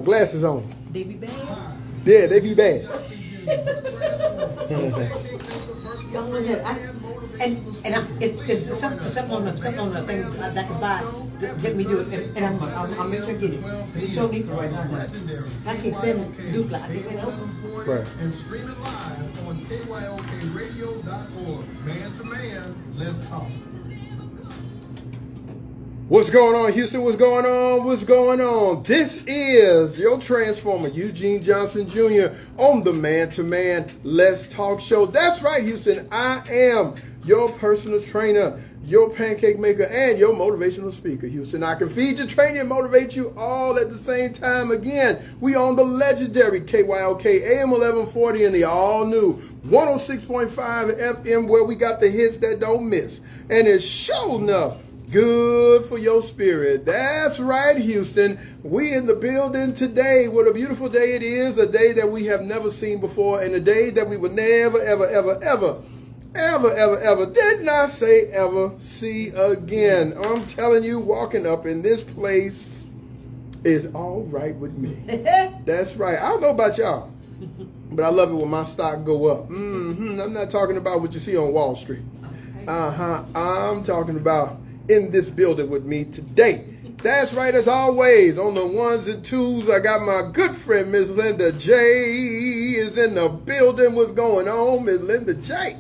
glasses on. They be bad? Yeah, they be bad. It's something on the things I can buy. Let me do it, and I'll make sure I get it. It's so deep right now. I can't send Duke like I can't open. Right. And stream it live on KYOKradio.org. Man to man, let's talk. What's going on, Houston? What's going on? What's going on? This is your Transformer, Eugene Johnson Jr. on the Man to Man Let's Talk show. That's right, Houston. I am your personal trainer, your pancake maker, and your motivational speaker, Houston. I can feed you, train you, and motivate you all at the same time. Again, we on the legendary KYOK AM 1140 and the all-new 106.5 FM, where we got the hits that don't miss. And it's sure enough good for your spirit. That's right, Houston. We in the building today. What a beautiful day it is. A day that we have never seen before, and a day that we would never, ever, did not say ever see again. I'm telling you, walking up in this place is all right with me. That's right. I don't know about y'all, but I love it when my stock go up. I'm not talking about what you see on Wall Street. I'm talking about in this building with me today. That's right, as always, on the ones and twos, I got my good friend, Miss Linda J. is in the building. What's going on, Miss Linda J?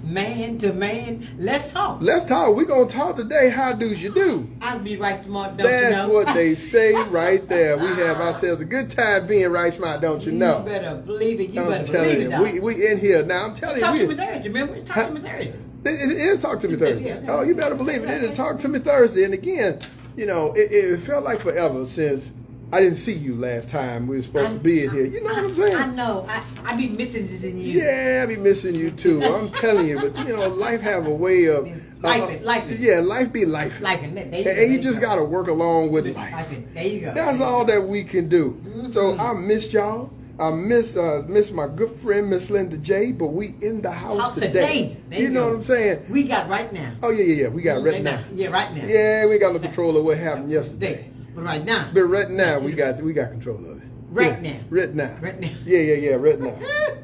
Man to man, let's talk. Let's talk. We're going to talk today. How do's you do? I'll be right smart, don't That's you know? what they say right there. We have ourselves a good time being right smart, don't you know? You better believe it. You I'm better telling believe it. you. We in here now. I'm telling Talk you. to me Thursday, remember? Talk to me Thursday. It is Talk to Me Thursday. Yeah. Oh, you better believe it. It is Talk to Me Thursday. And again, you know, it felt like forever since I didn't see you last time we were supposed to be in here. You know what I'm saying? I know. I be missing it in you. Yeah, I be missing you too. I'm telling you. But, you know, life have a way of... Life. Yeah, life be life. And you just got to work along with life. There you go. That's all that we can do. So I missed y'all. I miss my good friend, Miss Linda J, but we in the house today. You know what I'm saying? We got right now. Oh, yeah. We got right now. Yeah, right now. Yeah, we got no control of what happened yesterday. But right now. But right now, we got control of it. Right now. Right now. Right now. Yeah, right now.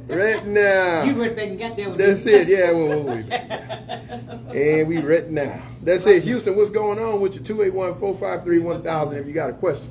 Right now. You right back and got there with That's it, yeah. And we right now. That's it. Houston, what's going on with you? 281-453-1000 if you got a question.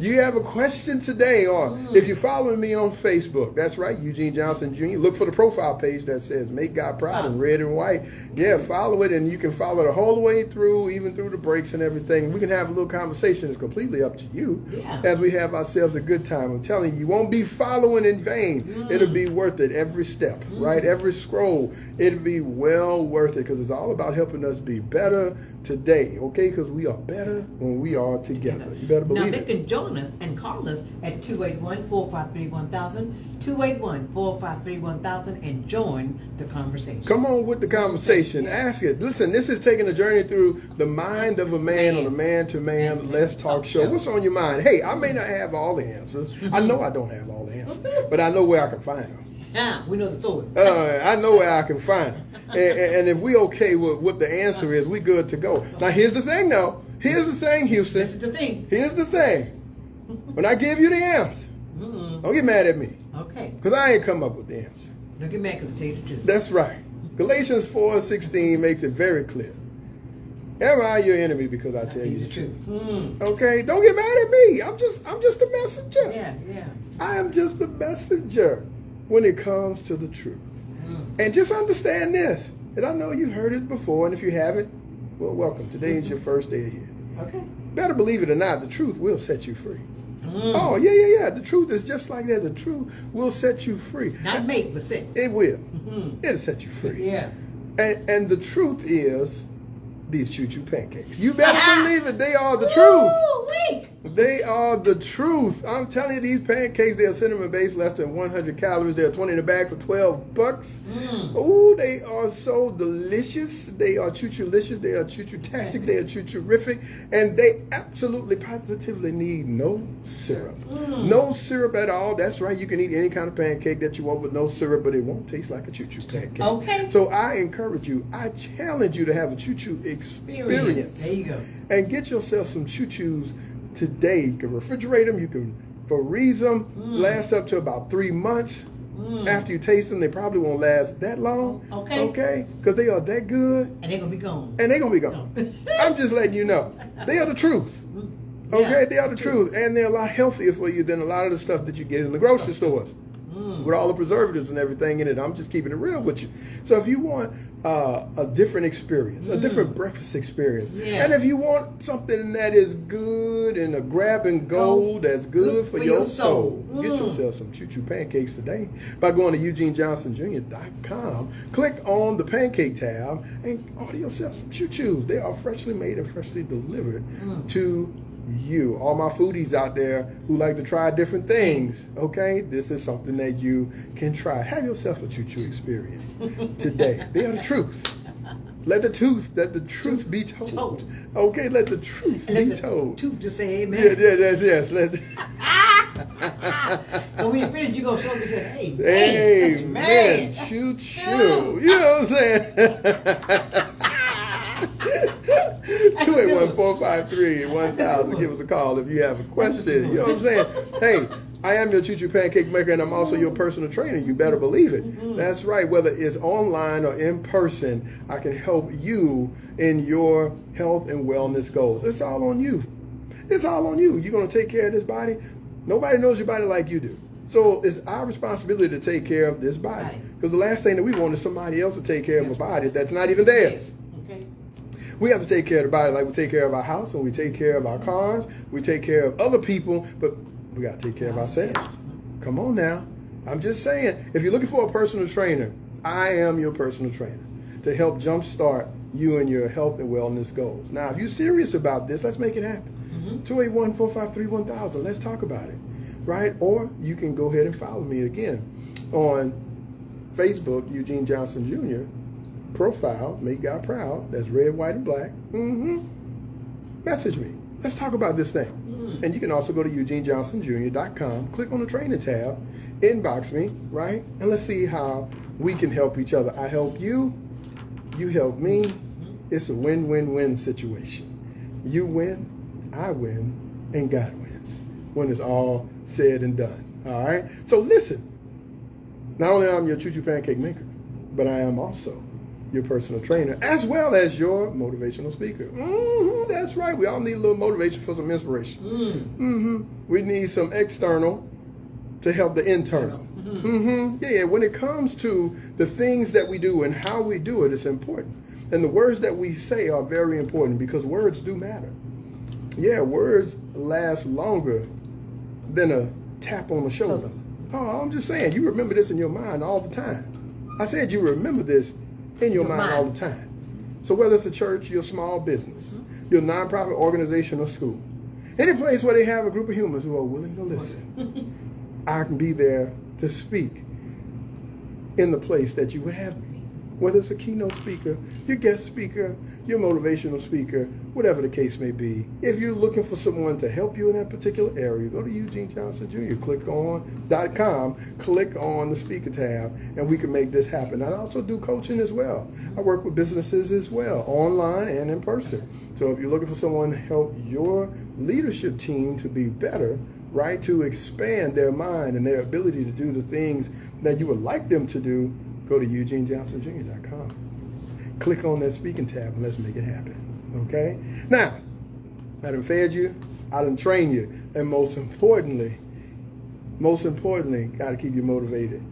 You have a question today, or if you're following me on Facebook, that's right, Eugene Johnson Jr., look for the profile page that says Make God Proud in red and white. Yeah, follow it, and you can follow the whole way through, even through the breaks and everything. We can have a little conversation. It's completely up to you as we have ourselves a good time. I'm telling you, you won't be following in vain. It'll be worth it every step, right? Every scroll, it'll be well worth it because it's all about helping us be better today, okay? Because we are better when we are together. You better believe it. Now, they it. can join us and call us at 281-453-1000, 281-453-1000, and join the conversation. Come on with the conversation. Ask it. Listen, this is taking a journey through the mind of a man on a man-to-man Let's Talk show. What's on your mind? Hey, I may not have all the answers. I know I don't have all the answers, but I know where I can find them. Yeah, we know the source. I know where I can find them. And if we okay with what the answer is, we good to go. Now, here's the thing, though. Here's the thing, Houston. This is the thing. Here's the thing. When I give you the answer, don't get mad at me. Okay. Because I ain't come up with the answer. Don't get mad because I tell you the truth. That's right. Galatians 4:16 makes it very clear. Am I your enemy because I tell you the truth? Okay? Don't get mad at me. I'm just a messenger. Yeah. I am just a messenger when it comes to the truth. And just understand this. And I know you've heard it before, and if you haven't, well, welcome. Today is your first day here. Okay. Better believe it or not, the truth will set you free. Oh, yeah. The truth is just like that. The truth will set you free. Not make, but set. It will. It'll set you free. Yeah. And the truth is these choo-choo pancakes. You better believe it. They are the truth. Wait. They are the truth. I'm telling you, these pancakes, they are cinnamon-based, less than 100 calories. They're 20 in the bag for $12. Oh, they are so delicious. They are choo-choo-licious. They are choo-choo-tastic. They are choo-choo-rific. And they absolutely, positively need no syrup. No syrup at all. That's right. You can eat any kind of pancake that you want with no syrup, but it won't taste like a choo-choo pancake. Okay. So I encourage you, I challenge you to have a choo-choo experience. There you go. And get yourself some choo-choos today. You can refrigerate them. You can For reason, last up to about 3 months. After you taste them, they probably won't last that long. Okay. Okay? Because they are that good. And they're gonna be gone. And they're going to be gone. I'm just letting you know. They are the truth. Okay? Yeah. They are the truth. And they're a lot healthier for you than a lot of the stuff that you get in the grocery stores. With all the preservatives and everything in it. I'm just keeping it real with you. So if you want a different experience, a different breakfast experience, and if you want something that is good and a grab and go that's good for your soul, get yourself some choo-choo pancakes today by going to EugeneJohnsonJr.com. Click on the pancake tab and order yourself some choo-choos. They are freshly made and freshly delivered to you. All my foodies out there who like to try different things, okay? This is something that you can try. Have yourself a choo-choo experience today. They are the truth. Let the truth be told. Okay, let the truth be told. Truth just say amen. Yes. So when you finish, you go show me and say, hey, Amen. Choo-choo. You know what I'm saying? 281-453-1000. Give us a call if you have a question. You know what I'm saying? Hey, I am your choo-choo pancake maker, and I'm also your personal trainer. You better believe it. That's right. Whether it's online or in person, I can help you in your health and wellness goals. It's all on you. It's all on you. You're going to take care of this body. Nobody knows your body like you do. So it's our responsibility to take care of this body. Because the last thing that we want is somebody else to take care of a body that's not even theirs. Okay. We have to take care of the body like we take care of our house, and we take care of our cars, we take care of other people, but we got to take care of ourselves. Come on now. I'm just saying, if you're looking for a personal trainer, I am your personal trainer to help jumpstart you and your health and wellness goals. Now, if you're serious about this, let's make it happen. 281-453-1000. Let's talk about it, right? Or you can go ahead and follow me again on Facebook, Eugene Johnson Jr. profile, Make God Proud. That's red, white, and black. Message me. Let's talk about this thing. And you can also go to EugeneJohnsonJr.com, click on the training tab, inbox me, right? And let's see how we can help each other. I help you, you help me. It's a win-win-win situation. You win, I win, and God wins when it's all said and done. All right? So listen, not only am I your choo-choo pancake maker, but I am also your personal trainer, as well as your motivational speaker. That's right. We all need a little motivation for some inspiration. We need some external to help the internal. Yeah, when it comes to the things that we do and how we do it, it's important. And the words that we say are very important because words do matter. Yeah, words last longer than a tap on the shoulder. Oh, I'm just saying, you remember this in your mind all the time. I said you remember this in your mind all the time. So whether it's a church, your small business, your nonprofit organization or school, any place where they have a group of humans who are willing to listen, I can be there to speak in the place that you would have me. Whether it's a keynote speaker, your guest speaker, your motivational speaker, whatever the case may be. If you're looking for someone to help you in that particular area, go to Eugene Johnson Jr. Click on .com, click on the speaker tab, and we can make this happen. I also do coaching as well. I work with businesses as well, online and in person. So if you're looking for someone to help your leadership team to be better, right, to expand their mind and their ability to do the things that you would like them to do, go to EugeneJohnsonJr.com. Click on that speaking tab and let's make it happen. Okay? Now, I done fed you, I done trained you, and most importantly, got to keep you motivated.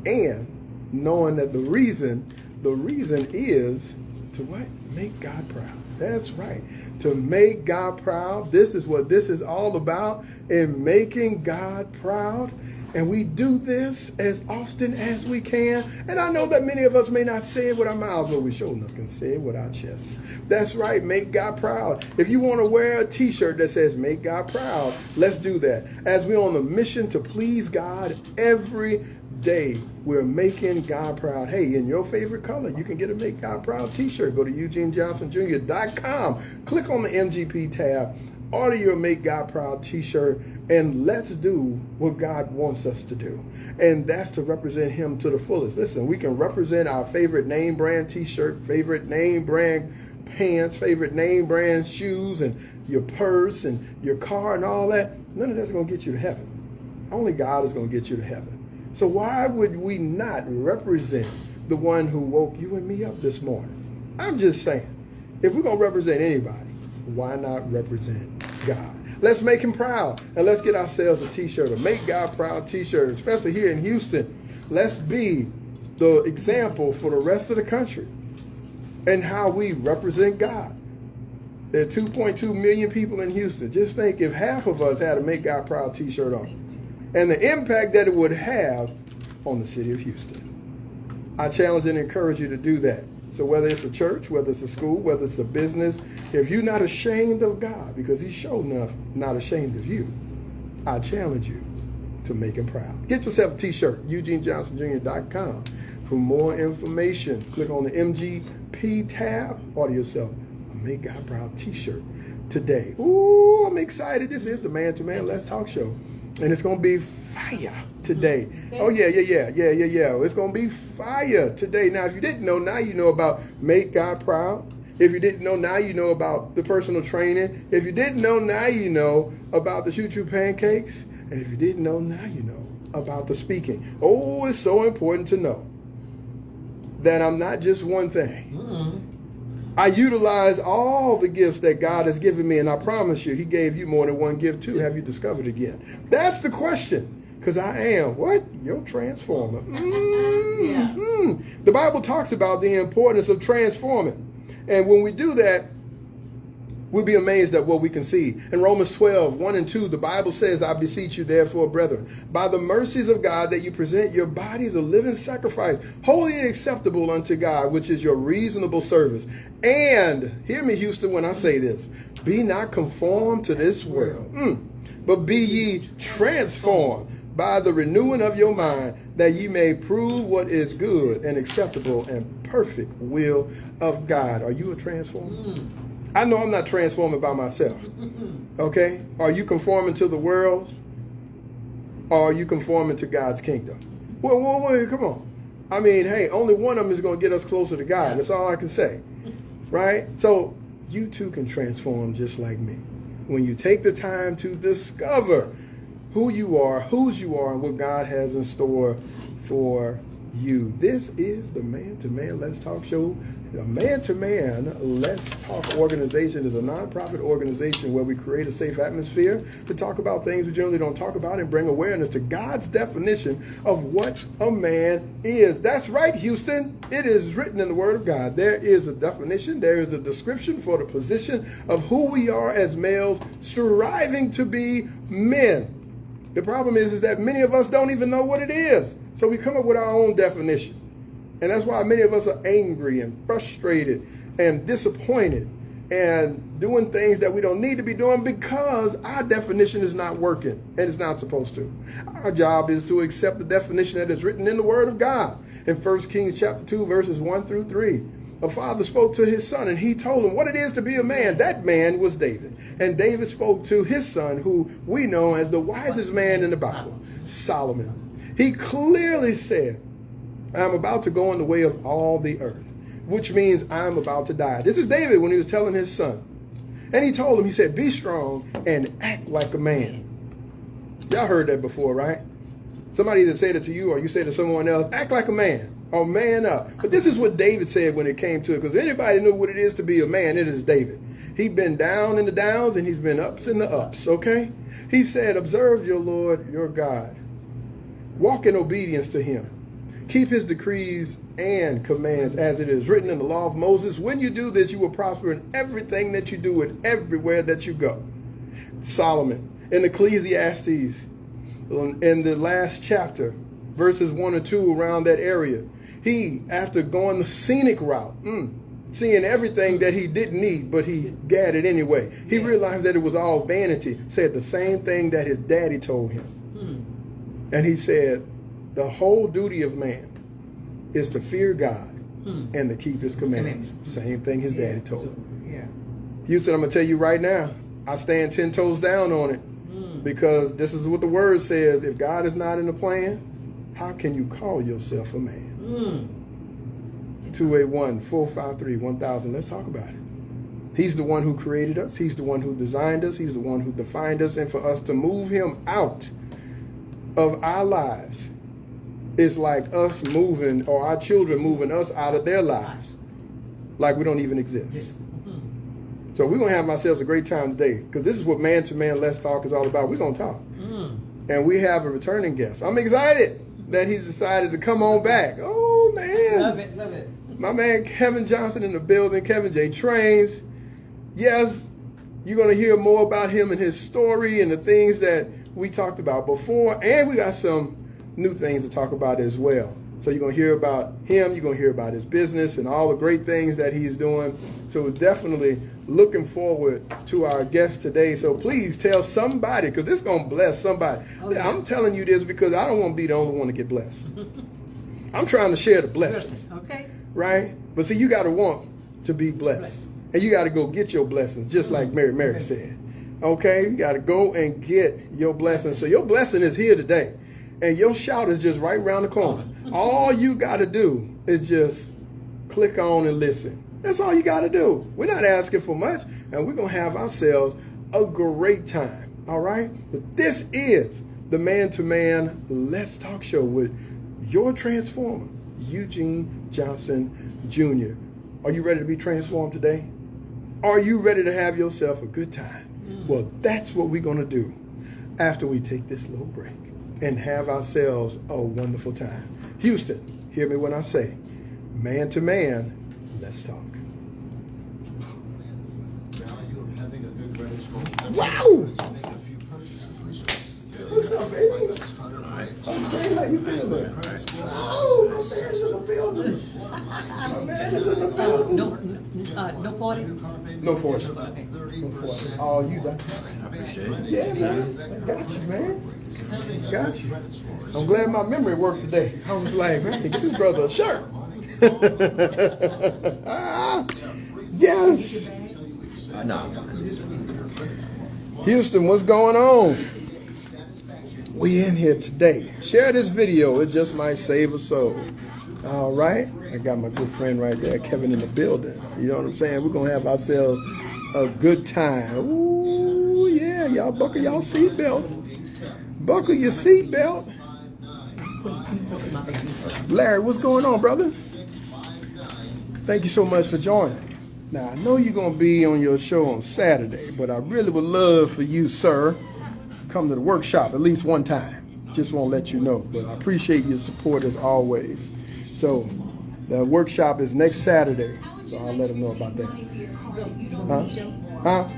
And knowing that the reason is to what? Make God proud. That's right. To make God proud. This is what this is all about, in making God proud. And we do this as often as we can. And I know that many of us may not say it with our mouths, but we sure enough can say it with our chests. That's right, make God proud. If you want to wear a t-shirt that says make God proud, let's do that. As we're on the mission to please God every day, we're making God proud. Hey, in your favorite color, you can get a Make God Proud t-shirt. Go to EugeneJohnsonJr.com. Click on the MGP tab. Order your Make God Proud t-shirt, and let's do what God wants us to do. And that's to represent him to the fullest. Listen, we can represent our favorite name brand t-shirt, favorite name brand pants, favorite name brand shoes, and your purse and your car and all that. None of that's going to get you to heaven. Only God is going to get you to heaven. So why would we not represent the one who woke you and me up this morning? I'm just saying, if we're going to represent anybody, why not represent God? Let's make him proud, and let's get ourselves a t-shirt, a Make God Proud t-shirt, especially here in Houston. Let's be the example for the rest of the country and how we represent God. There are 2.2 million people in Houston. Just think if half of us had a Make God Proud t-shirt on, and the impact that it would have on the city of Houston. I challenge and encourage you to do that. So whether it's a church, whether it's a school, whether it's a business, if you're not ashamed of God, because he's sure enough not ashamed of you, I challenge you to make him proud. Get yourself a t-shirt, EugeneJohnsonJr.com. For more information, click on the MGP tab, order yourself a Make God Proud t-shirt today. Ooh, I'm excited. This is the Man to Man Let's Talk show. And it's going to be fire today. Oh, yeah. It's going to be fire today. Now, if you didn't know, now you know about Make God Proud. If you didn't know, now you know about the personal training. If you didn't know, now you know about the Choo Choo Pancakes. And if you didn't know, now you know about the speaking. Oh, it's so important to know that I'm not just one thing. Mm-hmm. I utilize all the gifts that God has given me, and I promise you, he gave you more than one gift too. Have you discovered it yet? That's the question, because I am, what? Your transformer. The Bible talks about the importance of transforming. And when we do that, we'll be amazed at what we can see. In Romans 12, 1 and 2, the Bible says, I beseech you, therefore, brethren, by the mercies of God, that you present your bodies a living sacrifice, holy and acceptable unto God, which is your reasonable service. And, hear me, Houston, when I say this, be not conformed to this world, but be ye transformed by the renewing of your mind, that ye may prove what is good and acceptable and perfect will of God. Are you a transformer? I know I'm not transforming by myself. Okay? Are you conforming to the world? Or are you conforming to God's kingdom? Well, come on. I mean, hey, only one of them is going to get us closer to God. That's all I can say. Right? So you too can transform just like me. When you take the time to discover who you are, whose you are, and what God has in store for you. This is the Man to Man Let's Talk show. The Man to Man Let's Talk organization is a nonprofit organization where we create a safe atmosphere to talk about things we generally don't talk about and bring awareness to God's definition of what a man is. That's right, Houston. It is written in the Word of God. There is a definition. There is a description for the position of who we are as males, striving to be men. The problem is that many of us don't even know what it is. So we come up with our own definition. And that's why many of us are angry and frustrated and disappointed and doing things that we don't need to be doing because our definition is not working and it's not supposed to. Our job is to accept the definition that is written in the Word of God. In 1 Kings chapter 2, verses 1 through 3. A father spoke to his son and he told him what it is to be a man. That man was David. And David spoke to his son, who we know as the wisest man in the Bible, Solomon. He clearly said, I'm about to go in the way of all the earth, which means I'm about to die. This is David when he was telling his son. And he told him, he said, be strong and act like a man. Y'all heard that before, right? Somebody either said it to you or you said to someone else, act like a man. Or man up. But this is what David said when it came to it. Because anybody knew what it is to be a man, it is David. He'd been down in the downs and he's been ups in the ups, okay? He said, observe your Lord, your God. Walk in obedience to him. Keep his decrees and commands as it is written in the law of Moses. When you do this, you will prosper in everything that you do and everywhere that you go. Solomon in Ecclesiastes, in the last chapter, verses 1 or 2 around that area, he, after going the scenic route, seeing everything that he didn't need, but he got it anyway, he realized that it was all vanity, said the same thing that his daddy told him. And he said, the whole duty of man is to fear God and to keep his commandments. Same thing his daddy told him. Houston, I'm going to tell you right now, I stand 10 toes down on it because this is what the word says. If God is not in the plan, how can you call yourself a man? 281-453-1000. Let's talk about it. He's the one who created us. He's the one who designed us. He's the one who defined us. And for us to move him out of our lives is like us moving, or our children moving us out of their lives, like we don't even exist. So we're going to have ourselves a great time today, because this is what Man to Man Let's Talk is all about. We're going to talk. And we have a returning guest. I'm excited that he's decided to come on back. Oh, man. Love it, love it. My man Kevin Johnson in the building, Kevin J. Trains. Yes, you're going to hear more about him and his story and the things that we talked about before. And we got some new things to talk about as well. So you're going to hear about him. You're going to hear about his business and all the great things that he's doing. So we're definitely looking forward to our guest today. So please tell somebody, because this is going to bless somebody. Oh, yeah. I'm telling you this because I don't want to be the only one to get blessed. I'm trying to share the blessings. Okay. Right? But see, you got to want to be blessed. And you got to go get your blessings, just like Mary said. Okay? You got to go and get your blessings. So your blessing is here today. And your shout is just right around the corner. All you got to do is just click on and listen. That's all you got to do. We're not asking for much. And we're going to have ourselves a great time. All right? But this is the Man to Man Let's Talk Show with your transformer, Eugene Johnson Jr. Are you ready to be transformed today? Are you ready to have yourself a good time? Well, that's what we're going to do after we take this little break and have ourselves a wonderful time. Houston, hear me when I say, Man to Man, let's talk. Wow! What's up, baby? Okay, how you feeling? Oh, my man's in the building. My man is in the building. No party? No force. No force. Oh, you got I appreciate it. Yeah, man. Got you, man. Got you. I'm glad my memory worked today. I was like, man, get this brother a shirt. Yes. No. Houston, what's going on? We in here today. Share this video. It just might save a soul. All right. I got my good friend right there, Kevin, in the building. You know what I'm saying? We're going to have ourselves a good time. Ooh, yeah. Y'all buckle y'all seatbelts. Buckle your seatbelt. Larry, what's going on, brother? Thank you so much for joining. Now, I know you're going to be on your show on Saturday, but I really would love for you, sir, come to the workshop at least one time. Just want to let you know. But I appreciate your support as always. So the workshop is next Saturday. So I'll let them know about that. Huh?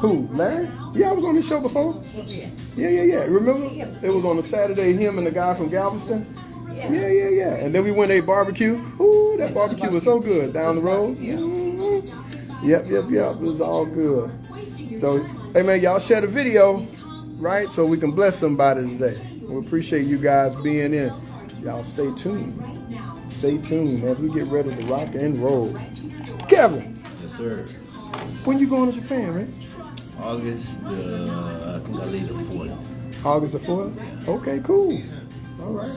Who? Larry? Yeah, I was on his show before. Yeah. Remember? It was on a Saturday, him and the guy from Galveston. Yeah. And then we went to a barbecue. Ooh, that barbecue was so good down the road. Mm-hmm. Yep. It was all good. So, hey man, y'all share the video, right? So we can bless somebody today. We appreciate you guys being in. Y'all stay tuned. Stay tuned as we get ready to rock and roll. Kevin. Yes, sir. When you going to Japan, man? August, I think I leave the 4th. August the 4th? Okay, cool. All right.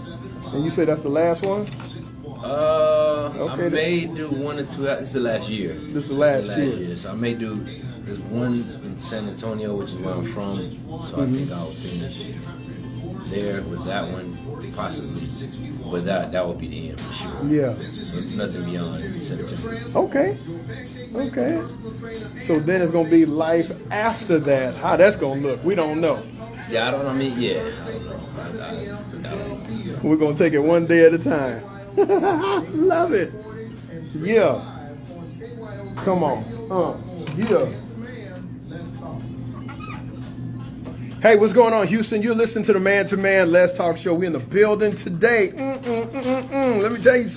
And you say that's the last one? I may do one or two. This is the last year. This is the last year. So I may do this one in San Antonio, which is where I'm from. So I think I'll finish there with that one, possibly. But that will be the end for sure. Yeah. So nothing beyond September. Okay. So then it's gonna be life after that. How that's gonna look, we don't know. Yeah, I don't know. I don't know. I don't know. We're gonna take it one day at a time. Love it. Yeah. Come on. Yeah. Hey, what's going on, Houston? You're listening to the Man to Man Let's Talk Show. We're in the building today. Let me tell you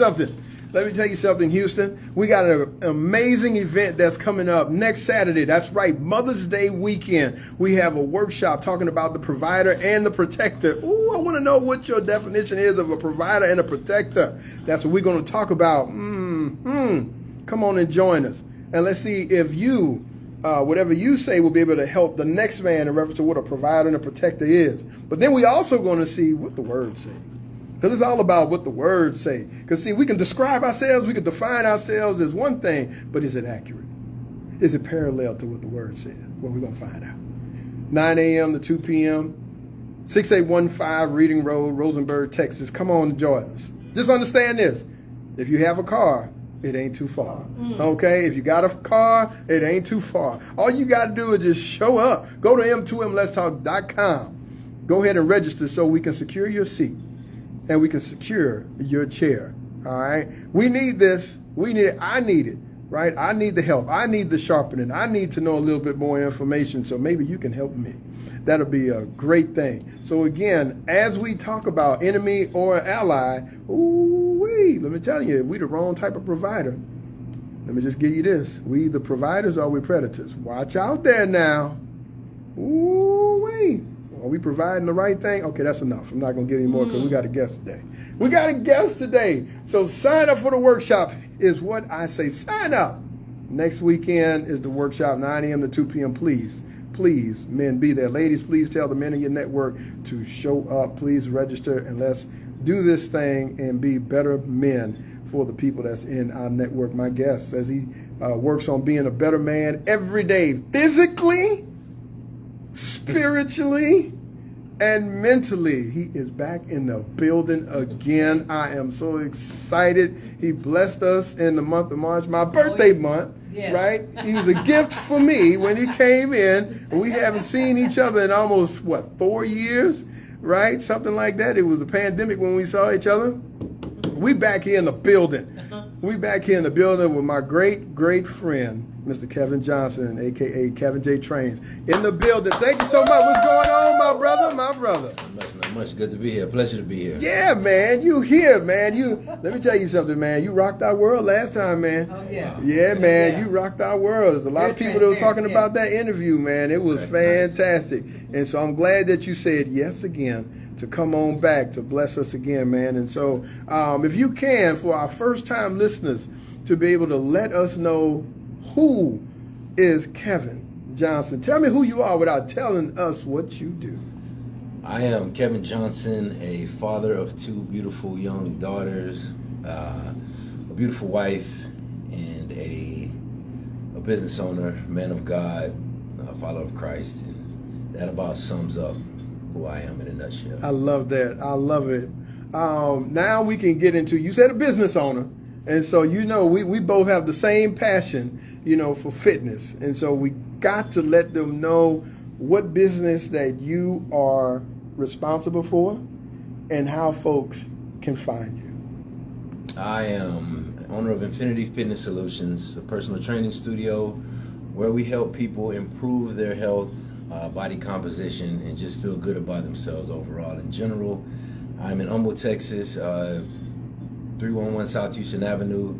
something, Houston. We got an amazing event that's coming up next Saturday. That's right, Mother's Day weekend. We have a workshop talking about the provider and the protector. Ooh, I want to know what your definition is of a provider and a protector. That's what we're going to talk about. Come on and join us. And let's see if you, whatever you say, will be able to help the next man in reference to what a provider and a protector is. But then we also going to see what the words say. Because it's all about what the words say. Because, see, we can describe ourselves, we can define ourselves as one thing, but is it accurate? Is it parallel to what the word says? Well, we're going to find out. 9 a.m. to 2 p.m., 6815 Reading Road, Rosenberg, Texas. Come on and join us. Just understand this. If you have a car, it ain't too far. Okay? If you got a car, it ain't too far. All you got to do is just show up. Go to m2mletstalk.com. Go ahead and register so we can secure your seat and we can secure your chair. All right? We need this. We need it. I need it. Right? I need the help. I need the sharpening. I need to know a little bit more information, so maybe you can help me. That'll be a great thing. So again, as we talk about enemy or ally, ooh-wee, let me tell you, we the wrong type of provider. Let me just give you this. We either providers or we predators. Watch out there now. Ooh-wee. Are we providing the right thing? Okay, that's enough. I'm not going to give you more because we got a guest today. We got a guest today. So sign up for the workshop is what I say. Sign up. Next weekend is the workshop, 9 a.m. to 2 p.m. Please, please, men, be there. Ladies, please tell the men in your network to show up. Please register and let's do this thing and be better men for the people that's in our network. My guest says he works on being a better man every day, physically, spiritually, and mentally. He is back in the building again. I am so excited. He blessed us in the month of March, my birthday month, right? He was a gift for me when he came in. We haven't seen each other in almost, 4 years, right? Something like that. It was the pandemic when we saw each other. We back here in the building. We back here in the building with my great, great friend, Mr. Kevin Johnson, a.k.a. Kevin J. Trains, in the building. Thank you so much. What's going on, my brother? My brother. Not much. Good to be here. Pleasure to be here. Yeah, man. You here, man. Let me tell you something, man. You rocked our world last time, man. Oh, yeah. Yeah, man. Yeah. You rocked our world. There's a lot of people that were talking about that interview, man. It was fantastic. And so I'm glad that you said yes again to come on back to bless us again, man. And so if you can, for our first-time listeners, to be able to let us know who is Kevin Johnson. Tell me who you are without telling us what you do. I am Kevin Johnson, a father of 2 beautiful young daughters, a beautiful wife, and a business owner, man of God, a follower of Christ. And that about sums up who I am in a nutshell. I love that. I love it. Now we can get into, you said a business owner. And so, we both have the same passion, for fitness. And so we got to let them know what business that you are responsible for and how folks can find you. I am owner of Infinity Fitness Solutions, a personal training studio where we help people improve their health, body composition, and just feel good about themselves overall in general. I'm in Humble, Texas, 311 South Houston Avenue,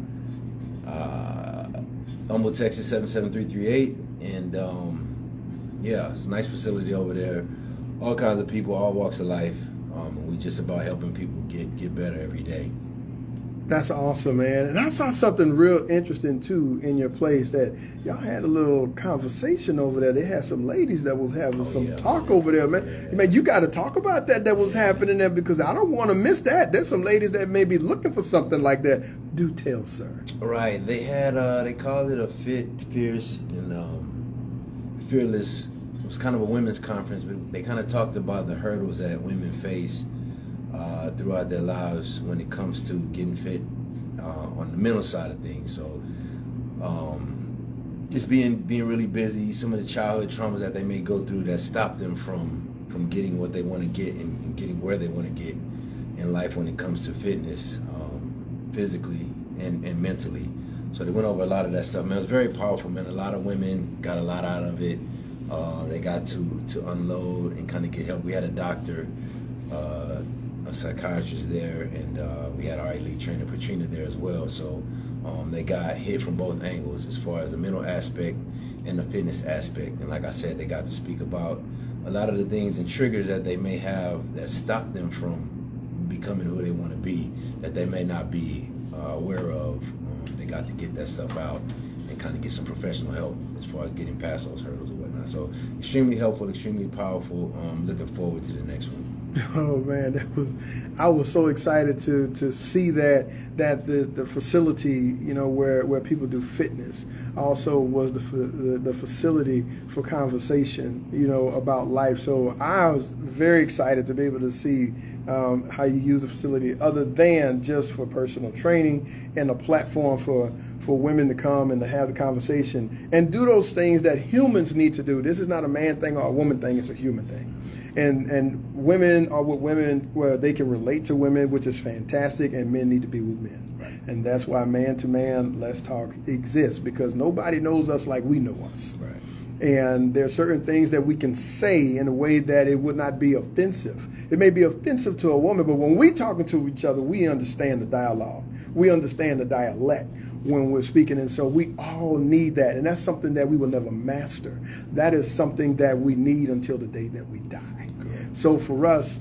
Humble, Texas 77338, and it's a nice facility over there. All kinds of people, all walks of life. We just about helping people get better every day. That's awesome, man. And I saw something real interesting too in your place that y'all had a little conversation over there. They had some ladies that was having talk over there, man. Yeah. Man, you got to talk about that was happening there because I don't want to miss that. There's some ladies that may be looking for something like that. Do tell, sir. Right. They had they called it a Fit, Fierce, and Fearless. It was kind of a women's conference, but they kind of talked about the hurdles that women face throughout their lives when it comes to getting fit on the mental side of things. So just being really busy, some of the childhood traumas that they may go through that stop them from getting what they want to get and getting where they want to get in life when it comes to fitness, physically and mentally. So they went over a lot of that stuff. Man, it was very powerful, man. A lot of women got a lot out of it. They got to unload and kind of get help. We had a doctor, a psychiatrist there, and we had our elite trainer Patrina there as well. So they got hit from both angles as far as the mental aspect and the fitness aspect. And like I said, they got to speak about a lot of the things and triggers that they may have that stop them from becoming who they want to be, that they may not be aware of. They got to get that stuff out and kind of get some professional help as far as getting past those hurdles and whatnot. So extremely helpful, extremely powerful. Looking forward to the next one. Oh man, I was so excited to see that the facility, you know, where people do fitness, also was the facility for conversation, you know, about life. So I was very excited to be able to see how you use the facility other than just for personal training, and a platform for women to come and to have the conversation and do those things that humans need to do. This is not a man thing or a woman thing, it's a human thing. And women are with women where they can relate to women, which is fantastic, and men need to be with men. Right. And that's why Man to Man Let's Talk exists, because nobody knows us like we know us. Right. And there are certain things that we can say in a way that it would not be offensive. It may be offensive to a woman, but when we're talking to each other, we understand the dialogue. We understand the dialect when we're speaking. And so we all need that. And that's something that we will never master. That is something that we need until the day that we die. So for us,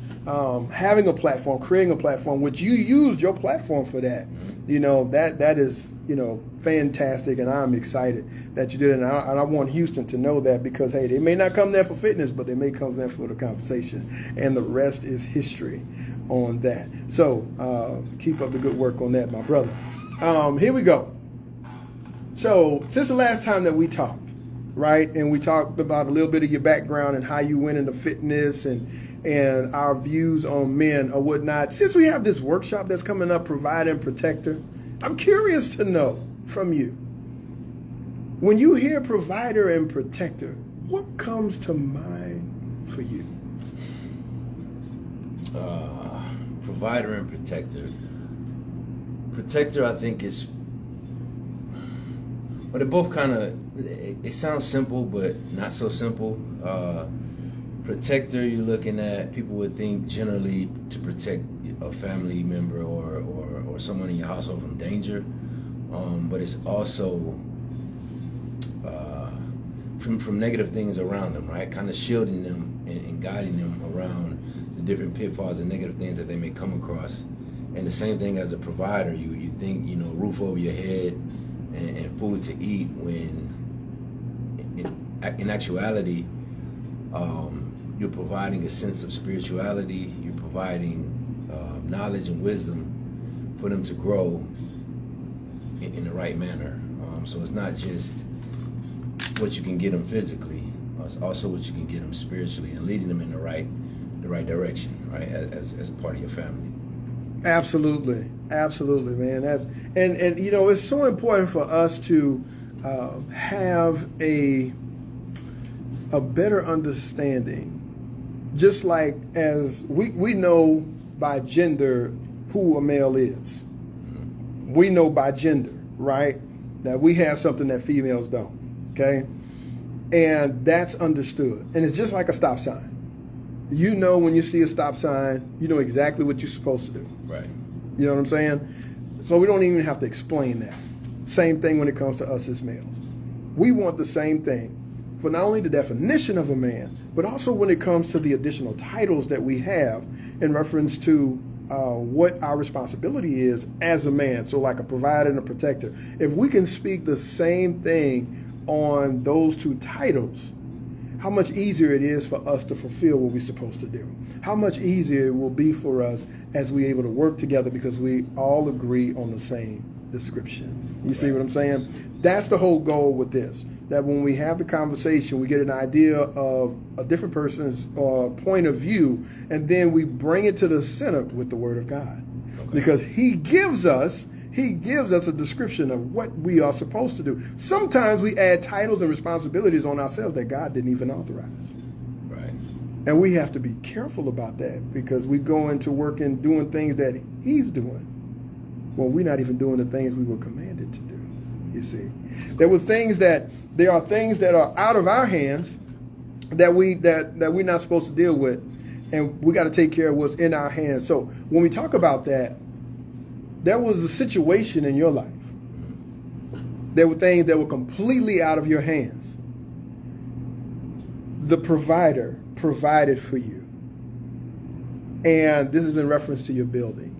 having a platform, creating a platform, which you used your platform for that, you know, that is, you know, fantastic, and I'm excited that you did it. And I want Houston to know that, because, hey, they may not come there for fitness, but they may come there for the conversation, and the rest is history on that. So keep up the good work on that, my brother. Here we go. So since the last time that we talked, right, and we talked about a little bit of your background and how you went into fitness and our views on men or whatnot. Since we have this workshop that's coming up, Provider and Protector, I'm curious to know from you, when you hear Provider and Protector, what comes to mind for you? Provider and Protector. Protector, I think, is, but it both kind of, it sounds simple, but not so simple. Protector, you're looking at, people would think generally to protect a family member or someone in your household from danger, but it's also from negative things around them, right? Kind of shielding them and guiding them around the different pitfalls and negative things that they may come across. And the same thing as a provider, you think, you know, roof over your head and food to eat, when in actuality, you're providing a sense of spirituality, you're providing knowledge and wisdom for them to grow in the right manner. So it's not just what you can get them physically, it's also what you can get them spiritually, and leading them in the right direction, right, as a part of your family. Absolutely, man. And you know, it's so important for us to have a better understanding. Just like as we know by gender who a male is. We know by gender, right, that we have something that females don't, okay? And that's understood. And it's just like a stop sign. You know, when you see a stop sign, you know exactly what you're supposed to do. Right. You know what I'm saying? So we don't even have to explain that. Same thing when it comes to us as males. We want the same thing for not only the definition of a man, but also when it comes to the additional titles that we have in reference to what our responsibility is as a man. So like a provider and a protector. If we can speak the same thing on those two titles, how much easier it is for us to fulfill what we're supposed to do. How much easier it will be for us as we're able to work together, because we all agree on the same description. You see what I'm saying? That's the whole goal with this. That when we have the conversation, we get an idea of a different person's point of view, and then we bring it to the center with the Word of God. Okay. Because He gives us a description of what we are supposed to do. Sometimes we add titles and responsibilities on ourselves that God didn't even authorize. Right. And we have to be careful about that, because we go into work and doing things that He's doing when we're not even doing the things we were commanded to do. You see, there are things that are out of our hands that we're not supposed to deal with, and we got to take care of what's in our hands. So when we talk about that, there was a situation in your life. There were things that were completely out of your hands. The provider provided for you. And this is in reference to your building.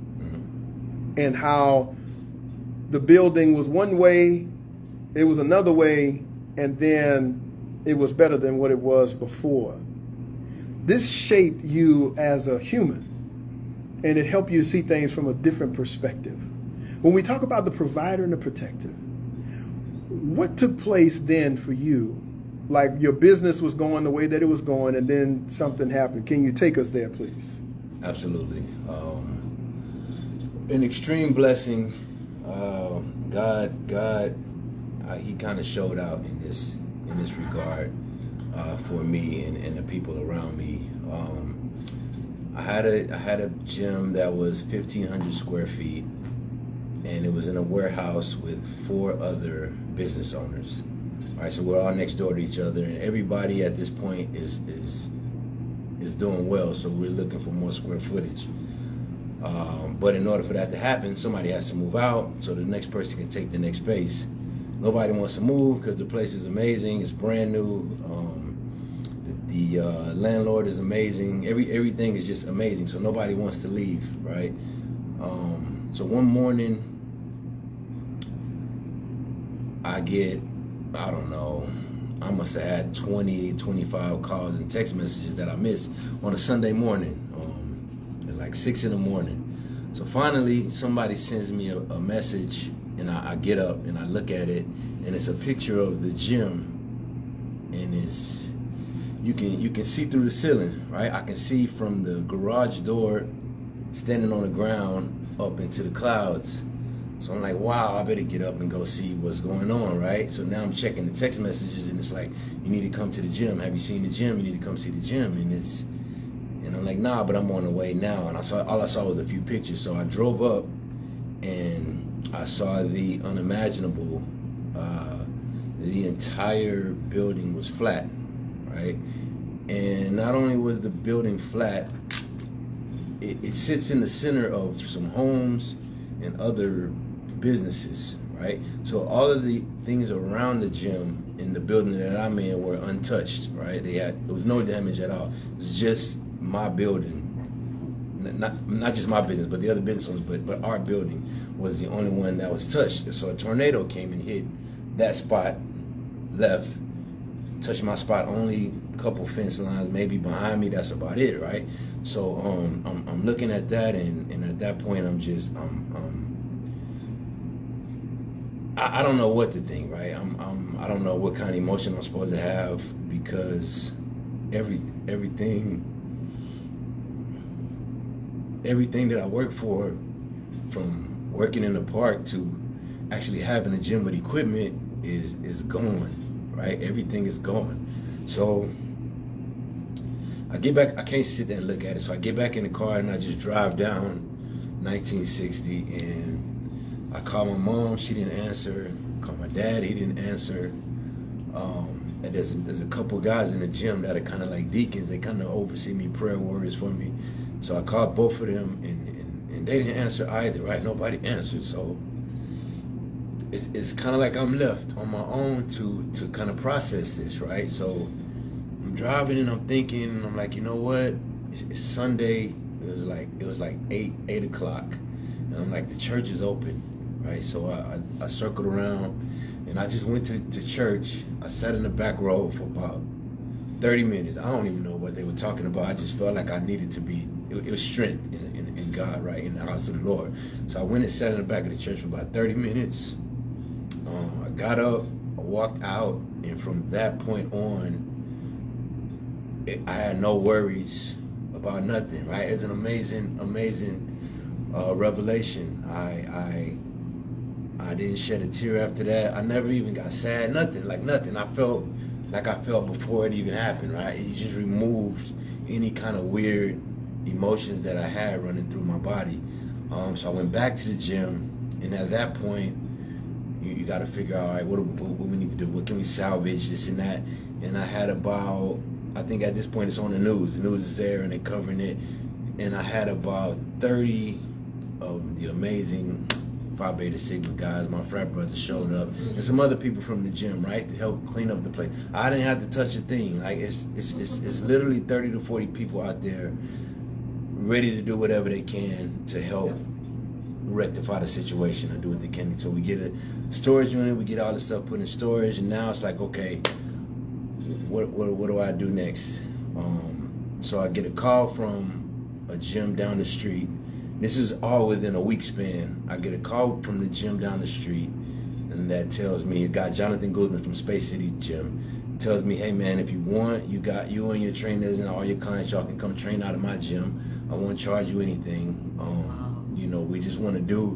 And how the building was one way it was another way, and then it was better than what it was before. This shaped you as a human, and it helped you see things from a different perspective. When we talk about the provider and the protector, what took place then for you? Like your business was going the way that it was going, and then something happened. Can you take us there, please? Absolutely. An extreme blessing. God, He kind of showed out in this regard for me and the people around me. I had a gym that was 1,500 square feet, and it was in a warehouse with 4 other business owners. All right, so we're all next door to each other, and everybody at this point is doing well. So we're looking for more square footage. But in order for that to happen, somebody has to move out so the next person can take the next space. Nobody wants to move because the place is amazing. It's brand new. The landlord is amazing. Everything is just amazing. So nobody wants to leave, right? So one morning, I don't know, I must have had 20, 25 calls and text messages that I missed on a Sunday morning, at like 6 in the morning. So finally, somebody sends me a message, and I get up and I look at it, and it's a picture of the gym, and you can see through the ceiling, right? I can see from the garage door, standing on the ground, up into the clouds. So I'm like, wow, I better get up and go see what's going on, right? So now I'm checking the text messages, and it's like, you need to come to the gym. Have you seen the gym? You need to come see the gym. And I'm like, nah, but I'm on the way now. And all I saw was a few pictures. So I drove up, and I saw the unimaginable. The entire building was flat, right? And not only was the building flat, it sits in the center of some homes and other businesses, right? So all of the things around the gym in the building that I'm in were untouched, right? There was no damage at all. It was just my building, not just my business, but the other business owners, but our building was the only one that was touched. So a tornado came and hit that spot, left, touched my spot, only a couple fence lines maybe behind me, that's about it, right? So I'm looking at that, and at that point I don't know what to think, right? I don't know what kind of emotion I'm supposed to have, because everything that I work for, from working in the park to actually having a gym with equipment, is gone, right? Everything is gone. So I get back, I can't sit there and look at it. So I get back in the car and I just drive down 1960, and I call my mom, she didn't answer. Call my dad, he didn't answer. And there's a couple guys in the gym that are kind of like deacons. They kind of oversee me, prayer warriors for me. So I called both of them, and they didn't answer either, right? Nobody answered. So it's kind of like I'm left on my own to kind of process this, right? So I'm driving and I'm thinking, and I'm like, you know what? It's Sunday. It was like 8 o'clock, and I'm like, the church is open, right? So I circled around, and I just went to church. I sat in the back row for about 30 minutes. I don't even know what they were talking about. I just felt like I needed to be. It was strength in God, right? In the house of the Lord. So I went and sat in the back of the church for about 30 minutes. I got up, I walked out, and from that point on, I had no worries about nothing, right? It's an amazing revelation. I didn't shed a tear after that. I never even got sad, nothing. I felt like I felt before it even happened, right? It just removed any kind of weird emotions that I had running through my body. So I went back to the gym, and at that point, you got to figure out, all right, what we need to do, what can we salvage, this and that. And I had about, I think at this point it's on the news is there and they're covering it, and I had about 30 of the amazing Phi Beta Sigma guys, my frat brothers showed up, and some other people from the gym, right, to help clean up the place. I didn't have to touch a thing. Like it's literally 30 to 40 people out there ready to do whatever they can to help rectify the situation or do what they can. So we get a storage unit, we get all the stuff put in storage, and now it's like, okay, what do I do next? So I get a call from a gym down the street. This is all within a week span. I get a call from the gym down the street, and that tells me, a guy, Jonathan Goodman from Space City Gym, tells me, hey man, if you want, you and your trainers and all your clients, y'all can come train out of my gym. I won't charge you anything. You know, we just want to do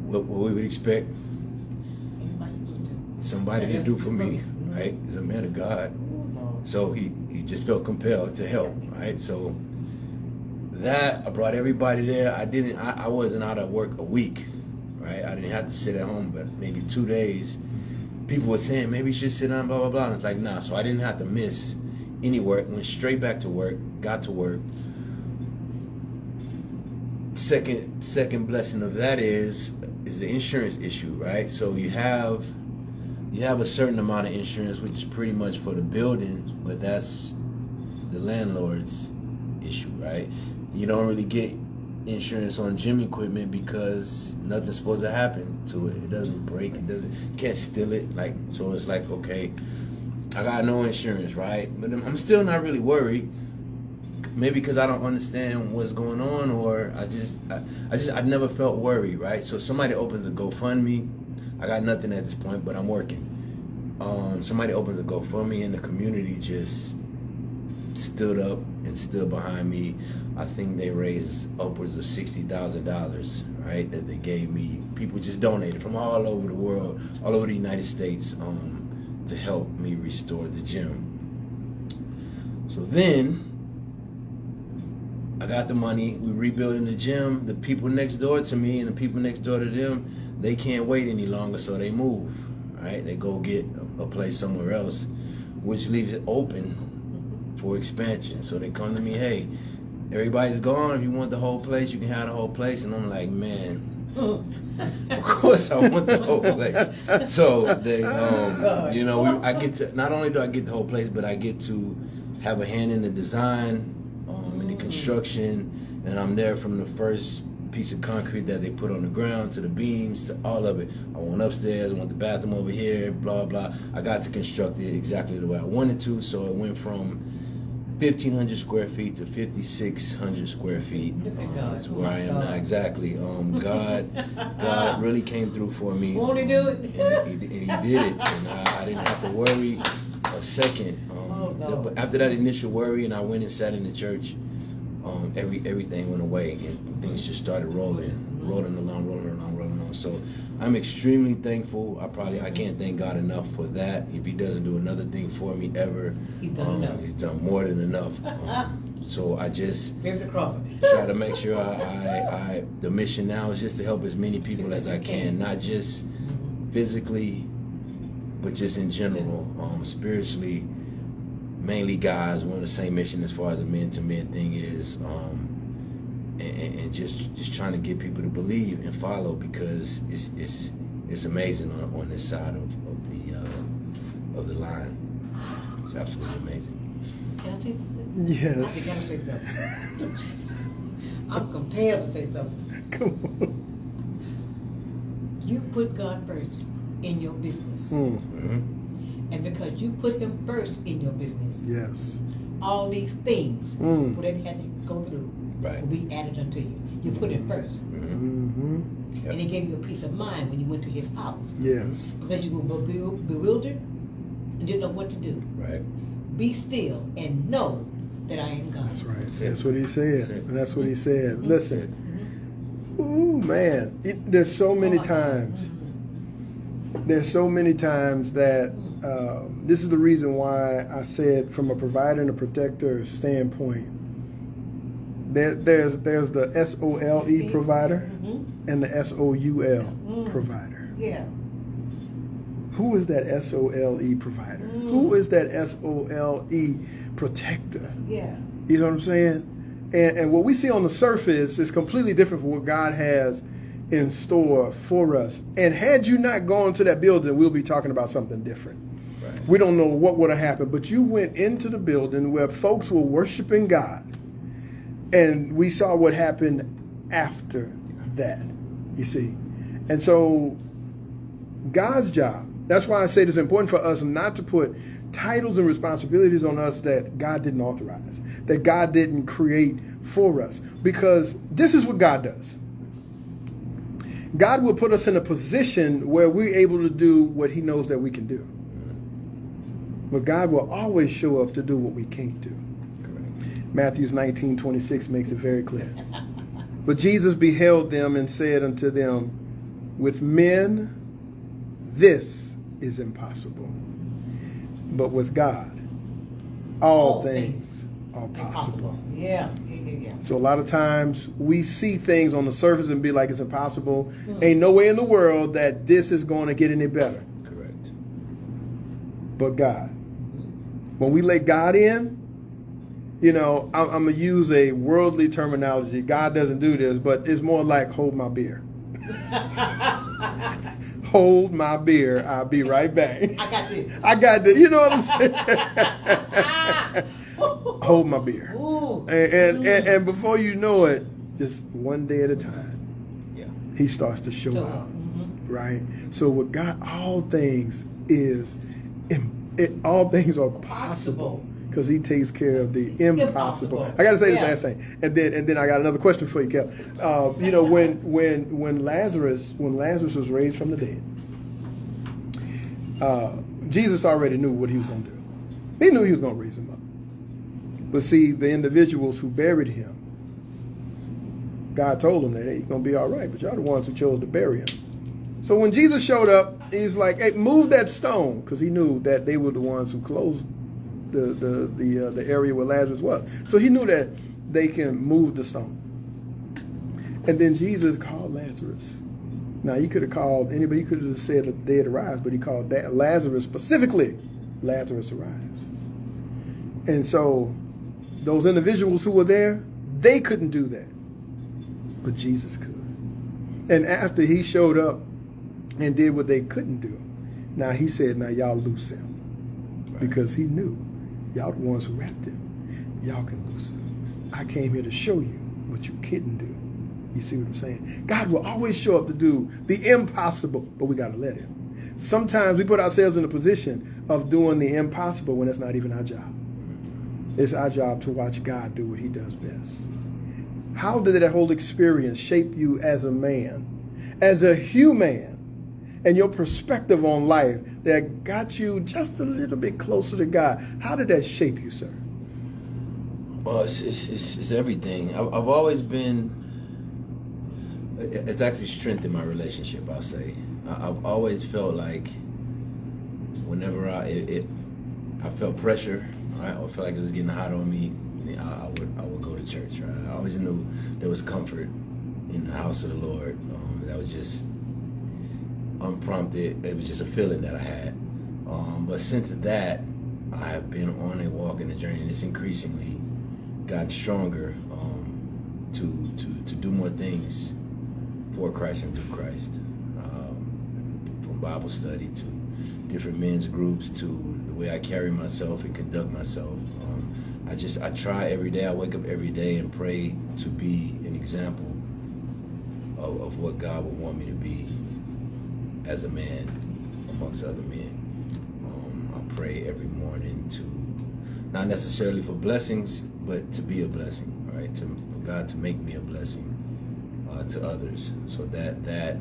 what we would expect somebody to do for me, right? He's a man of God. So he just felt compelled to help, right? So that, I brought everybody there. I wasn't out of work a week, right? I didn't have to sit at home, but maybe 2 days. People were saying, maybe you should sit down, blah, blah, blah. And it's like, nah. So I didn't have to miss any work. Went straight back to work, got to work. Second blessing of that is the insurance issue, right? So you have a certain amount of insurance, which is pretty much for the building, but that's the landlord's issue, right? You don't really get insurance on gym equipment because nothing's supposed to happen to it. It doesn't break. You can't steal it. Like, so it's like, okay, I got no insurance, right? But I'm still not really worried. Maybe because I don't understand what's going on, or I never felt worried, right? So somebody opens a GoFundMe. I got nothing at this point, but I'm working. Somebody opens a GoFundMe, and the community just stood up and stood behind me. I think they raised upwards of $60,000, right? That they gave me. People just donated from all over the world, all over the United States, to help me restore the gym. So then I got the money. We rebuilding the gym. The people next door to me and the people next door to them, they can't wait any longer, so they move. Right? They go get a place somewhere else, which leaves it open for expansion. So they come to me, hey, everybody's gone. If you want the whole place, you can have the whole place. And I'm like, man, of course I want the whole place. So they, I get to, not only do I get the whole place, but I get to have a hand in the design, in the construction, and I'm there from the first piece of concrete that they put on the ground to the beams to all of it. I went upstairs, I want the bathroom over here, blah, blah. I got to construct it exactly the way I wanted to, so it went from 1,500 square feet to 5,600 square feet. That's where I am now, exactly. God really came through for me. Won't he do it? And he did it, and I didn't have to worry a second. But after that initial worry, and I went and sat in the church, everything went away, and things just started rolling along. So I'm extremely thankful. I can't thank God enough for that. If He doesn't do another thing for me ever, He's done enough. He's done more than enough. So I just try to make sure the mission now is just to help as many people as I can, not just physically, but just in general, spiritually. Mainly guys, we're on the same mission as far as the men-to-men thing is, and just trying to get people to believe and follow, because it's amazing on this side of the line. It's absolutely amazing. Can I say something? Yes. I gotta say something. I'm compelled to say something. Come on. You put God first in your business. Mm-hmm. And because you put Him first in your business, Yes. all these things, whatever you had to go through, Right. will be added unto you. You put Him first. Mm-hmm. Yep. And He gave you a peace of mind when you went to His house. Yes. Because you were bewildered and didn't know what to do. Right. Be still and know that I am God. That's right. That's what He said. That's it. And that's what He said. Listen. Ooh, man. There's so many times. There's so many times that this is the reason why I said, from a provider and a protector standpoint, there's the SOLE provider and the SOUL provider. Yeah. Who is that SOLE provider? Who is that SOLE protector? Yeah. You know what I'm saying? And what we see on the surface is completely different from what God has in store for us. And had you not gone to that building, we'll be talking about something different. Right. We don't know what would have happened, but you went into the building where folks were worshiping God, and we saw what happened after that. You see? And so God's job, that's why I say it's important for us not to put titles and responsibilities on us that God didn't authorize, that God didn't create for us. Because this is what God does. God will put us in a position where we're able to do what he knows that we can do. But God will always show up to do what we can't do. Correct. Matthew 19:26 makes it very clear. But Jesus beheld them and said unto them, with men, this is impossible. But with God, all things are possible. Yeah. So a lot of times we see things on the surface and be like, it's impossible. Ain't no way in the world that this is going to get any better. Correct. But God. When we let God in, you know, I'm going to use a worldly terminology. God doesn't do this, but it's more like hold my beer. Hold my beer. I'll be right back. I got this. I got this. You know what I'm saying? Hold my beer. Ooh. And before you know it, just one day at a time, Yeah. he starts to show out. Right? So with God, all things are possible because he takes care of the impossible. I got to say this last thing, and then I got another question for you, Kel. You know, when Lazarus was raised from the dead, Jesus already knew what he was going to do. He knew he was going to raise him up. But see, the individuals who buried him, God told them that hey, he's going to be all right, but y'all the ones who chose to bury him. So when Jesus showed up, he's like, hey, move that stone, because he knew that they were the ones who closed the area where Lazarus was. So he knew that they can move the stone. And then Jesus called Lazarus. Now, he could have called anybody, he could have said the dead arise, but he called that Lazarus specifically, Lazarus arise. And so those individuals who were there, they couldn't do that. But Jesus could. And after he showed up and did what they couldn't do, now he said, now y'all loose him. Right. Because he knew y'all the ones who wrapped him. Y'all can loose him. I came here to show you what you couldn't do. You see what I'm saying? God will always show up to do the impossible, but we got to let him. Sometimes we put ourselves in a position of doing the impossible when it's not even our job. It's our job to watch God do what he does best. How did that whole experience shape you as a man, as a human, and your perspective on life that got you just a little bit closer to God? How did that shape you, sir? Well, it's everything. I've always been. It's actually strengthened my relationship, I'll say. I've always felt like whenever I felt pressure, right, or felt like it was getting hot on me, I would go to church. Right? I always knew there was comfort in the house of the Lord. That was just unprompted. It was just a feeling that I had. But since that, I have been on a walk in a journey, and it's increasingly gotten stronger to do more things for Christ and through Christ. From Bible study to different men's groups to the way I carry myself and conduct myself. I try every day. I wake up every day and pray to be an example of what God would want me to be as a man amongst other men. I pray every morning to, not necessarily for blessings, but to be a blessing, right? For God to make me a blessing to others. So that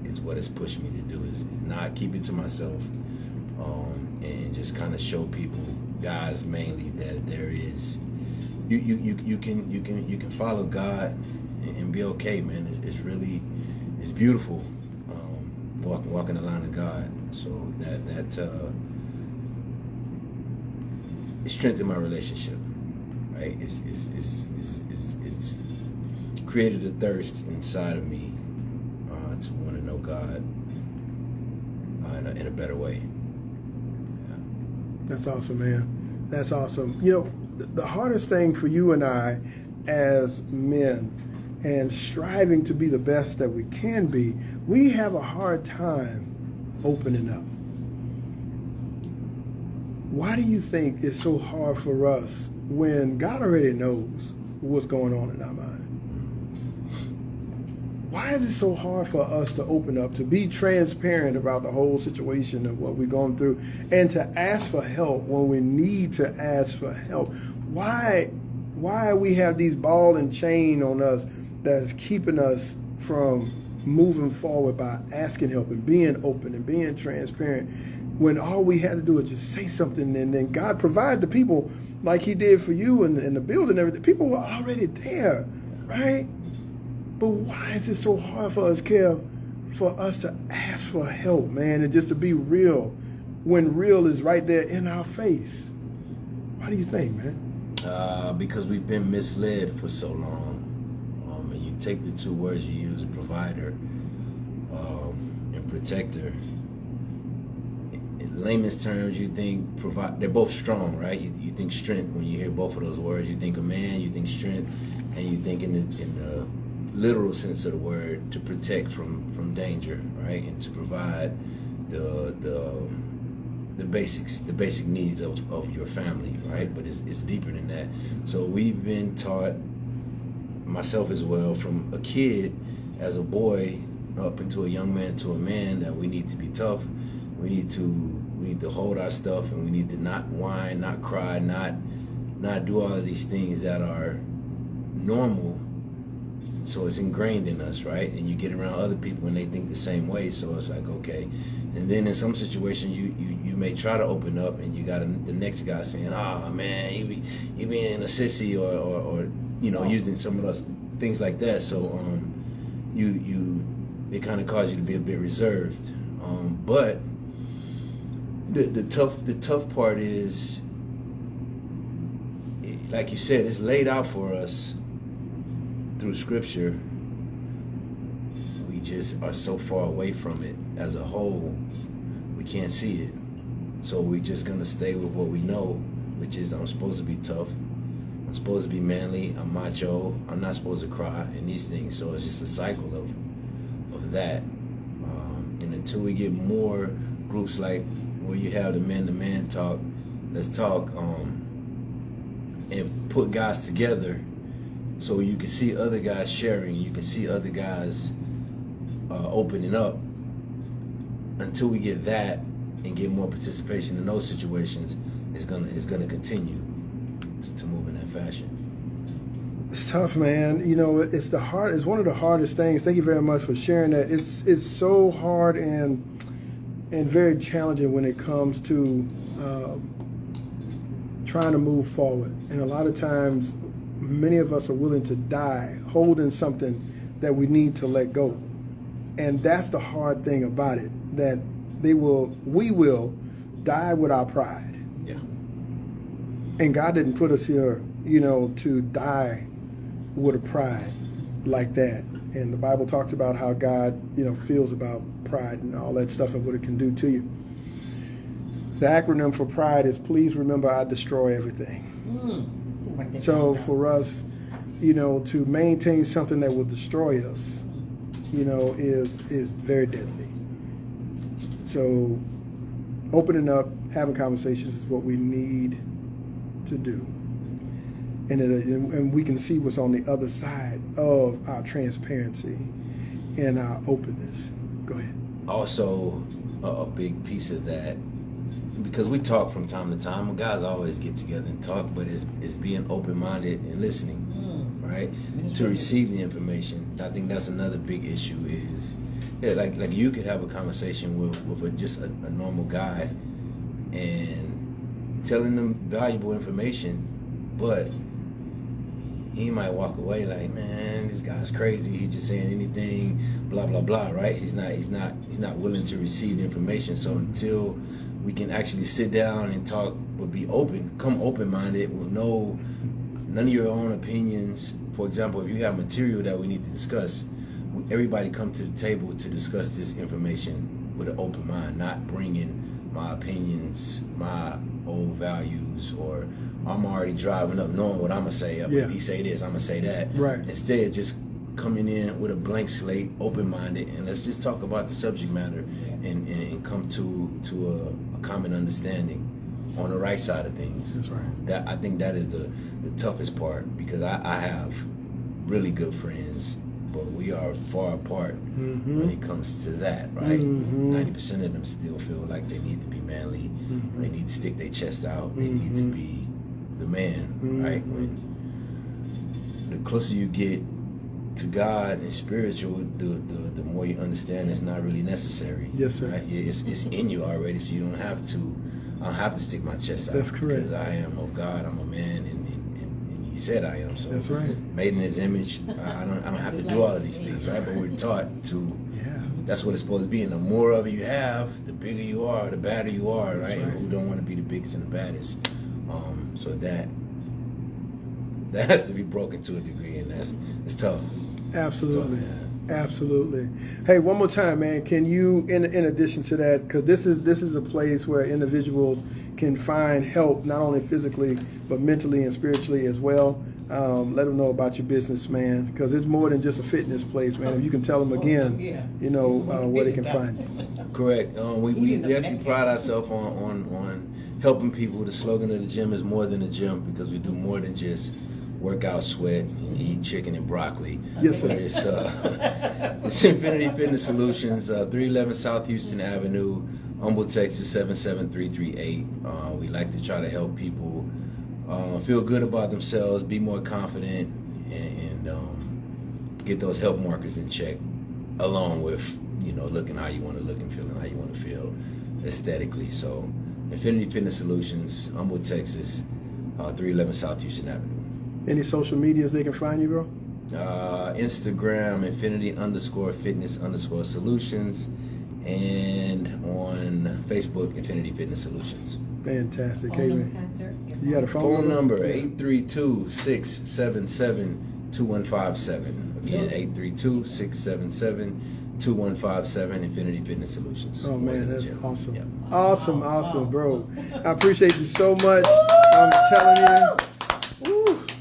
is what has pushed me to do is not keep it to myself, and just kind of show people, guys mainly, that there is you can follow God and be okay, man. It's beautiful, walking the line of God. So that it strengthened my relationship, right? It's created a thirst inside of me to want to know God in a better way. Yeah. That's awesome, man. That's awesome. You know, the hardest thing for you and I as men and striving to be the best that we can be, we have a hard time opening up. Why do you think it's so hard for us when God already knows what's going on in our mind? why is it so hard for us to open up, to be transparent about the whole situation of what we're going through, and to ask for help when we need to ask for help? Why we have these ball and chain on us that's keeping us from moving forward by asking help and being open and being transparent, when all we had to do is just say something, and then God provide the people like he did for you in the building and everything. People were already there, right? But why is it so hard for us, Kev, for us to ask for help, man, and just to be real when real is right there in our face? Why do you think, man? Because we've been misled for so long. And you take the two words you use, provider and protector. In layman's terms, you think they're both strong, right? You think strength when you hear both of those words. You think a man, you think strength, and you think in the literal sense of the word, to protect from danger, right? And to provide the basics, the basic needs of your family, right? But it's deeper than that. So we've been taught, myself as well, from a kid, as a boy, up into a young man to a man, that we need to be tough. We need to hold our stuff, and we need to not whine, not cry, not do all of these things that are normal. So it's ingrained in us, right? And you get around other people and they think the same way, so it's like, okay. And then in some situations, you may try to open up, and you got the next guy saying, "Oh man, you being a sissy," or using some of those things like that. So it kind of caused you to be a bit reserved. But the tough part is, like you said, it's laid out for us through Scripture. We just are so far away from it as a whole, we can't see it. So we're just gonna stay with what we know, which is I'm supposed to be tough, I'm supposed to be manly, I'm macho, I'm not supposed to cry, and these things. So it's just a cycle of that. And until we get more groups like where you have the man-to-man talk, let's talk, and put guys together, so you can see other guys sharing, you can see other guys opening up. Until we get that and get more participation in those situations, it's gonna continue to move in that fashion. It's tough, man. It's one of the hardest things. Thank you very much for sharing that. It's so hard and very challenging when it comes to trying to move forward. And a lot of times, many of us are willing to die holding something that we need to let go. And that's the hard thing about it, that we will die with our pride. Yeah. And God didn't put us here, to die with a pride like that. And the Bible talks about how God, feels about pride and all that stuff and what it can do to you. The acronym for pride is, please remember I destroy everything. So for us, to maintain something that will destroy us, is very deadly. So opening up, having conversations is what we need to do. And we can see what's on the other side of our transparency and our openness. Go ahead. Also, a big piece of that, because we talk from time to time, guys always get together and talk, but it's being open-minded and listening, right? To receive the information. I think that's another big issue is, like you could have a conversation with just a normal guy and telling them valuable information, but he might walk away like, man, this guy's crazy. He's just saying anything, blah blah blah, right? He's not willing to receive the information. So until we can actually sit down and talk, but be open, come open-minded with none of your own opinions. For example, if you have material that we need to discuss, everybody come to the table to discuss this information with an open mind, not bringing my opinions, my old values, or I'm already driving up knowing what I'm going to say. If he say this, I'm going to say that. Right. Instead, just coming in with a blank slate, open-minded, and let's just talk about the subject matter and come to a common understanding on the right side of things. That's right. I think that is the toughest part, because I have really good friends, but we are far apart Mm-hmm. when it comes to that, right? Mhm. 90% of them still feel like they need to be manly. Mhm. They need to stick their chest out. They need to Mhm. be the man, right? Mhm. When the closer you get to God and spiritual, the more you understand it's not really necessary. Yes, sir. Right? It's in you already, so you don't have to. I don't have to stick my chest out. That's correct. Because I am of God. I'm a man, and He said I am. So That's right. made in His image. I don't have to do all of these things, right? But we're taught to. Yeah. That's what it's supposed to be. And the more of it you have, the bigger you are, the badder you are, That's right? right. Who don't want to be the biggest and the baddest. So that has to be broken to a degree, and it's tough. Absolutely. It's tough, man. Absolutely. Hey, one more time, man. Can you, in addition to that, because this is a place where individuals can find help, not only physically but mentally and spiritually as well. Let them know about your business, man, because it's more than just a fitness place, man. If you can tell them again, you know, where they can find you. Correct. We He's in the actually back. pride ourselves on helping people. The slogan of the gym is more than a gym, because we do more than just work out, sweat, and eat chicken and broccoli. Yes, sir. But it's Infinity Fitness Solutions, 311 South Houston Avenue, Humble, Texas 77338. We like to try to help people feel good about themselves, be more confident, and get those health markers in check, along with, you know, looking how you want to look and feeling how you want to feel aesthetically. So Infinity Fitness Solutions, Humble, Texas, 311 South Houston Avenue. Any social medias they can find you, bro? Instagram, Infinity_Fitness_Solutions, and on Facebook, Infinity Fitness Solutions. Fantastic. Hey, Phone number, man. kind sir? You got a Phone number 832-677-2157. Again, 832-677-2157. Infinity Fitness Solutions. Oh, man, that's Gym. awesome. Yep. Awesome, bro. I appreciate you so much. I'm telling you.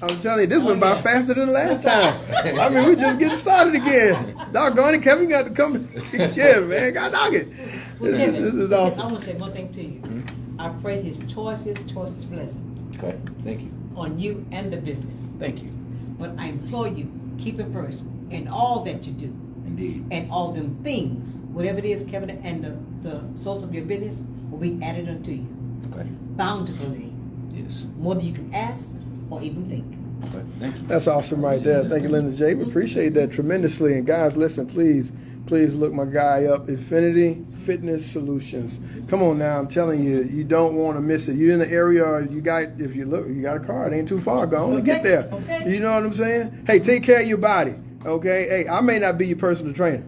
I'm telling you, this went by faster than the last time. I mean, we're just getting started again. Doggone it, Kevin got to come. Yeah, man, God dog it. Well, This Kevin, is I awesome. want to say one thing to you. I pray His choicest blessing Okay, thank you. on you and the business. Thank you. But I implore you, keep it first in all that you do. Indeed. And all them things, whatever it is, Kevin, and the source of your business will be added unto you Okay. bountifully, Yes. more than you can ask or even think. Okay, thank you. That's awesome right there. Thank you, Linda J. We appreciate that tremendously. And guys, listen, please look my guy up, Infinity Fitness Solutions. Come on now, I'm telling you, you don't want to miss it. You're in the area, you got a car, it ain't too far, go on and get there. Okay. You know what I'm saying? Hey, take care of your body, okay? Hey, I may not be your personal trainer,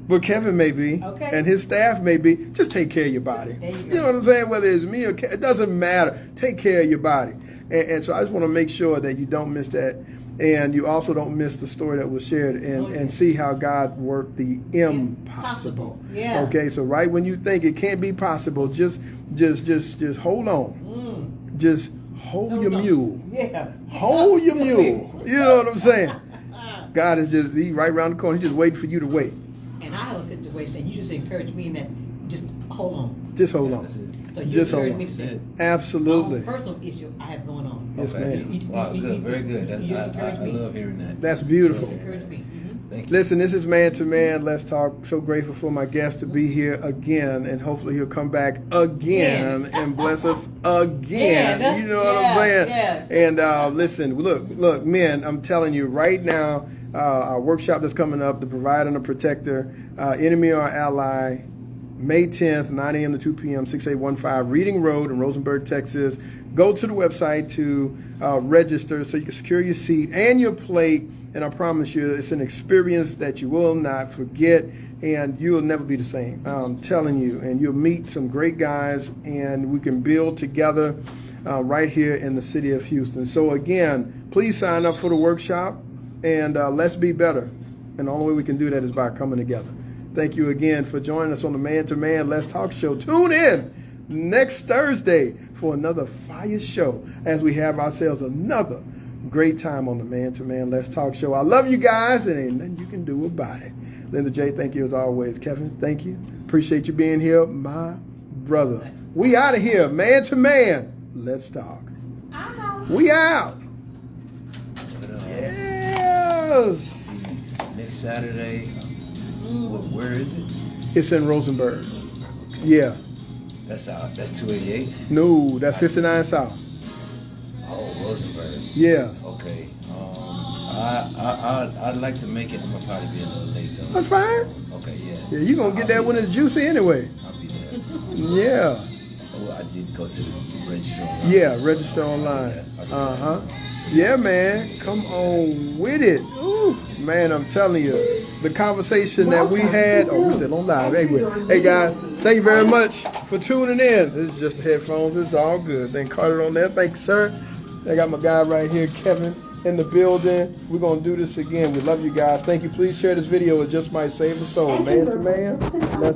but Kevin may be, Okay. and his staff may be. Just take care of your body. There you You go. know what I'm saying? Whether it's me or Kevin, it doesn't matter. Take care of your body. And so I just want to make sure that you don't miss that. And you also don't miss the story that was shared and see how God worked the impossible. Yeah. Okay, so right when you think it can't be possible, just hold on. Just hold your mule. Yeah. Hold your mule. You know what I'm saying? God is he right around the corner. He's just waiting for you to wait. And I have a situation, you just encourage me in that, just hold on. Just hold That's on. it. So you Just hold encourage on. me to say, Absolutely. my own personal issue I have going on. Yes, Okay. ma'am. Wow, good, very good. You just I encourage me. love hearing that. That's beautiful. Just encourage me. Thank you. Listen, this is Man to Man. Let's talk. So grateful for my guest to be here again, and hopefully he'll come back again and bless us again. Yeah, You know what I'm saying? yes. And listen, look, men, I'm telling you right now, our workshop that's coming up, the Provider and the Protector, Enemy or Ally, May 10th, 9 a.m. to 2 p.m., 6815 Reading Road in Rosenberg, Texas. Go to the website to register so you can secure your seat and your plate. And I promise you, it's an experience that you will not forget, and you'll never be the same. I'm telling you. And you'll meet some great guys, and we can build together right here in the city of Houston. So again, please sign up for the workshop, and let's be better. And the only way we can do that is by coming together. Thank you again for joining us on the Man to Man Let's Talk show. Tune in next Thursday for another fire show as we have ourselves another great time on the Man to Man Let's Talk show. I love you guys, and ain't nothing you can do about it. Linda J, thank you as always. Kevin, thank you. Appreciate you being here, my brother. We out of here, Man to Man. Let's talk. We out. Yes. Saturday. Where is it? It's in Rosenberg. Yeah. That's out. That's 288. No, that's 59 South. Oh, Rosenberg. Yeah. Okay. I'd like to make it. I'm gonna probably be a little late though. That's fine. Okay, yeah. Yeah, you gonna get that when it's juicy anyway. I'll be there. Yeah. Oh, I did go to the registry. Yeah, register online. Uh-huh. Yeah, man. Come on with it. Ooh, man, I'm telling you. The conversation that we had, oh, we're still on live. Anyway, hey guys, thank you very much for tuning in. This is just the headphones. It's all good. Then Carter on there. Thank you, sir. I got my guy right here, Kevin, in the building. We're going to do this again. We love you guys. Thank you. Please share this video. It just might save a soul. Man to man. Let's